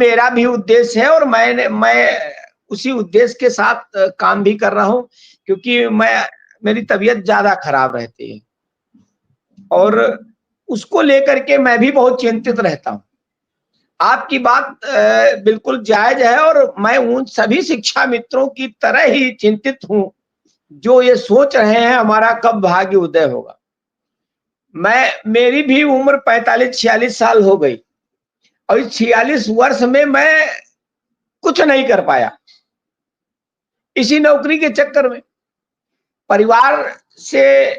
मेरा भी उद्देश्य है और मैं उसी उद्देश्य के साथ काम भी कर रहा हूँ, क्योंकि मेरी तबीयत ज्यादा खराब रहती है और उसको लेकर के मैं भी बहुत चिंतित रहता हूँ। आपकी बात बिल्कुल जायज है और मैं उन सभी शिक्षा मित्रों की तरह ही चिंतित हूँ जो ये सोच रहे हैं हमारा कब भाग्य उदय होगा। मेरी भी उम्र 45-46 साल हो गई और इस 46 वर्ष में मैं कुछ नहीं कर पाया। इसी नौकरी के चक्कर में परिवार से,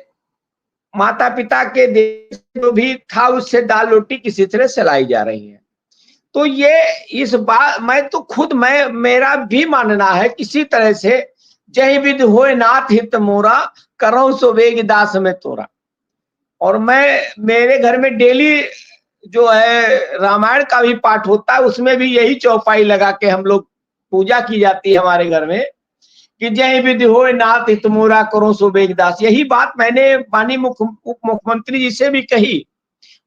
माता पिता के देश जो भी था उससे दाल रोटी किसी तरह चलाई जा रही है। तो ये इस बात मैं तो खुद मेरा भी मानना है किसी तरह से जय विधि होए नाथ हित मोरा करो सो वेग दास में तोरा। और मेरे घर में डेली जो है रामायण का भी पाठ होता है, उसमें भी यही चौपाई लगा के हम लोग पूजा की जाती है हमारे घर में कि जय विधि होए नाथ हित मोरा करो सो वेग दास। यही बात मैंने माननीय उप मुख्यमंत्री जी से भी कही,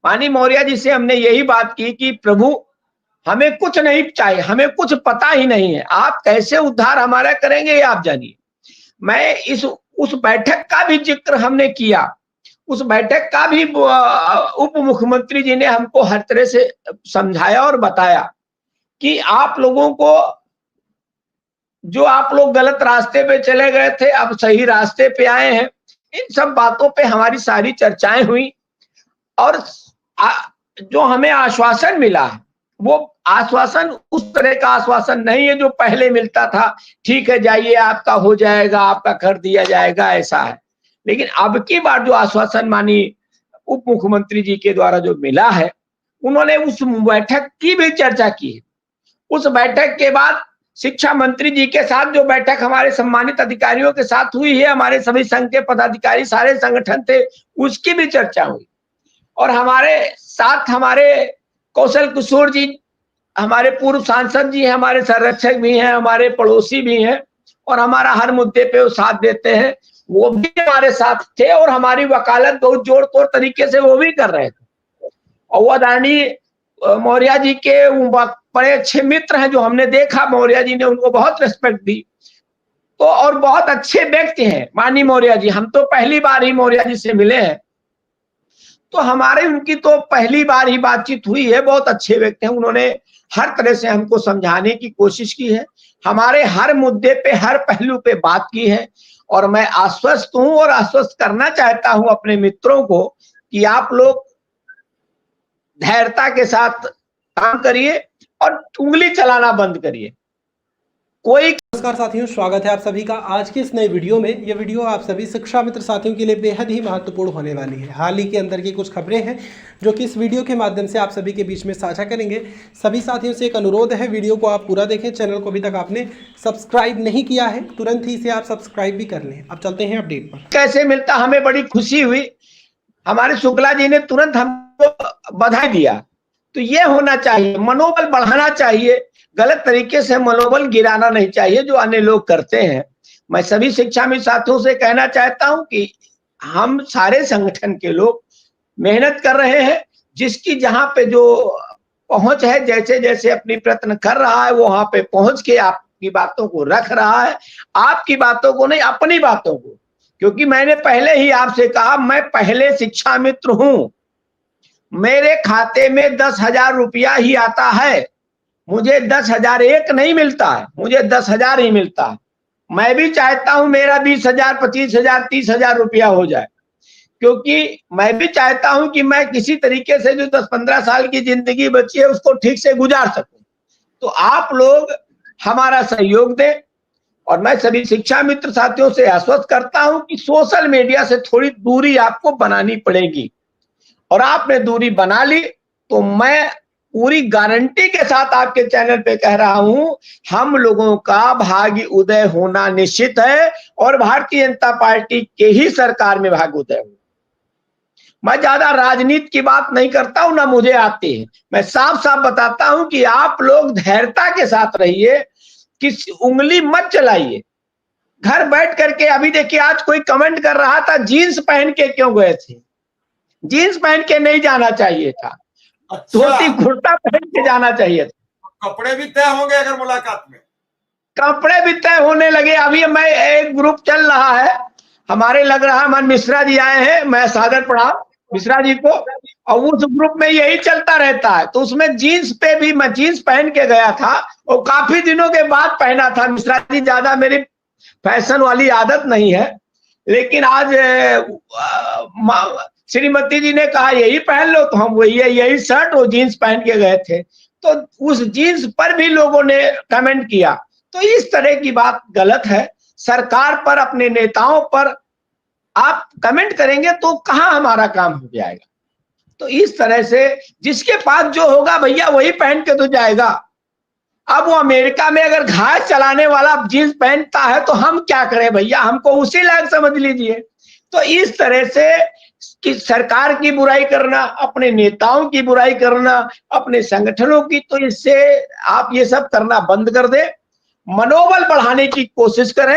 माननीय मौर्य जी से हमने यही बात की कि प्रभु हमें कुछ नहीं चाहिए, हमें कुछ पता ही नहीं है, आप कैसे उद्धार हमारा करेंगे ये आप जानिए। मैं उस बैठक का भी जिक्र हमने किया, उस बैठक का भी उप मुख्यमंत्री जी ने हमको हर तरह से समझाया और बताया कि आप लोगों को जो आप लोग गलत रास्ते पे चले गए थे अब सही रास्ते पे आए हैं। इन सब बातों पे हमारी सारी चर्चाएं हुई और जो हमें आश्वासन मिला है वो आश्वासन उस तरह का आश्वासन नहीं है जो पहले मिलता था, ठीक है जाइए आपका हो जाएगा, आपका कर दिया जाएगा, ऐसा है। लेकिन अब की बार जो आश्वासन माननीय उप मुख्यमंत्री जी के द्वारा जो मिला है, उन्होंने उस बैठक की भी चर्चा की है। उस बैठक के बाद शिक्षा मंत्री जी के साथ जो बैठक हमारे सम्मानित अधिकारियों के साथ हुई है, हमारे सभी संघ के पदाधिकारी सारे संगठन थे, उसकी भी चर्चा हुई। और हमारे साथ हमारे कौशल किशोर जी, हमारे पूर्व सांसद जी हैं, हमारे संरक्षक भी हैं, हमारे पड़ोसी भी हैं और हमारा हर मुद्दे पे वो साथ देते हैं, वो भी हमारे साथ थे और हमारी वकालत बहुत जोड़ तोड़ तरीके से वो भी कर रहे थे। और वो आदरणीय मौर्य जी के बड़े अच्छे मित्र हैं जो हमने देखा, मौर्य जी ने उनको बहुत रिस्पेक्ट दी। तो और बहुत अच्छे व्यक्ति हैं माननीय मौर्य जी, हम तो पहली बार ही मौर्य जी से मिले हैं, तो हमारे उनकी तो पहली बार ही बातचीत हुई है। बहुत अच्छे व्यक्ति हैं, उन्होंने हर तरह से हमको समझाने की कोशिश की है, हमारे हर मुद्दे पे हर पहलू पे बात की है और मैं आश्वस्त हूं और आश्वस्त करना चाहता हूं अपने मित्रों को कि आप लोग धैर्यता के साथ काम करिए और उंगली चलाना बंद करिए। नमस्कार साथियों, स्वागत है आप सभी का आज की इस नई वीडियो में। ये वीडियो आप सभी शिक्षा मित्र साथियों के लिए बेहद ही महत्वपूर्ण होने वाली है। हाल ही के अंदर की कुछ खबरें हैं जो कि इस वीडियो के माध्यम से आप सभी के बीच में साझा करेंगे। सभी साथियों से एक अनुरोध है, वीडियो को आप पूरा देखें। चैनल को अभी तक आपने सब्सक्राइब नहीं किया है, तुरंत ही इसे आप सब्सक्राइब भी कर लें। अब चलते हैं अपडेट पर। कैसे मिलता, हमें बड़ी खुशी हुई, हमारे शुक्ला जी ने तुरंत हमको बधाई दिया। तो ये होना चाहिए, मनोबल बढ़ाना चाहिए, गलत तरीके से मनोबल गिराना नहीं चाहिए जो अन्य लोग करते हैं। मैं सभी शिक्षा मित्र साथियों से कहना चाहता हूं कि हम सारे संगठन के लोग मेहनत कर रहे हैं, जिसकी जहां पे जो पहुंच है, जैसे जैसे अपनी प्रयत्न कर रहा है वहां पे पहुंच के आपकी बातों को रख रहा है, आपकी बातों को नहीं अपनी बातों को। क्योंकि मैंने पहले ही आपसे कहा मैं पहले शिक्षा मित्र हूं, मेरे खाते में 10,000 रुपया ही आता है, मुझे 10,000 एक नहीं मिलता है, मुझे 10,000 ही मिलता है। मैं भी चाहता हूं मेरा 20,000, 25,000, 30,000 रुपया हो जाए, क्योंकि मैं भी चाहता हूं कि मैं किसी तरीके से जो 10-15 साल की जिंदगी बची है उसको ठीक से गुजार सकूं। तो आप लोग हमारा सहयोग दें और मैं सभी शिक्षा मित्र साथियों से आश्वस्त करता हूं कि सोशल मीडिया से थोड़ी दूरी आपको बनानी पड़ेगी और आपने दूरी बना ली तो मैं पूरी गारंटी के साथ आपके चैनल पे कह रहा हूं, हम लोगों का भाग्य उदय होना निश्चित है और भारतीय जनता पार्टी के ही सरकार में भाग्य उदय हो। मैं ज्यादा राजनीति की बात नहीं करता हूं, ना मुझे आती है। मैं साफ साफ बताता हूं कि आप लोग धैर्यता के साथ रहिए, किसी उंगली मत चलाइए। घर बैठ करके अभी देखिए, आज कोई कमेंट कर रहा था जीन्स पहन के क्यों गए थे, जीन्स पहन के नहीं जाना चाहिए था, धोती कुर्ता पहन के जाना चाहिए था। कपड़े भी तय होंगे अगर मुलाकात में। कपड़े भी तय होने लगे। अभी मैं एक ग्रुप चल रहा है हमारे, लग रहा है मन मिश्रा जी आए हैं, मैं सादर पढ़ा मिश्रा जी को, और उस ग्रुप में यही चलता रहता है। तो उसमें जीन्स पे भी मैं जीन्स पहन के गया था और काफी दिनों के बाद पहना था। मिश्रा जी, ज्यादा मेरी फैशन वाली आदत नहीं है, लेकिन आज श्रीमती जी ने कहा यही पहन लो, तो हम वही यही शर्ट और जीन्स पहन के गए थे। तो उस जीन्स पर भी लोगों ने कमेंट किया। तो इस तरह की बात गलत है। सरकार पर, अपने नेताओं पर आप कमेंट करेंगे तो कहां हमारा काम हो जाएगा। तो इस तरह से जिसके पास जो होगा भैया वही पहन के तो जाएगा। अब वो अमेरिका में अगर घास चलाने वाला जींस पहनता है तो हम क्या करें भैया, हमको उसी लायक समझ लीजिए। तो इस तरह से कि सरकार की बुराई करना, अपने नेताओं की बुराई करना, अपने संगठनों की, तो इससे आप ये सब करना बंद कर दे, मनोबल बढ़ाने की कोशिश करें।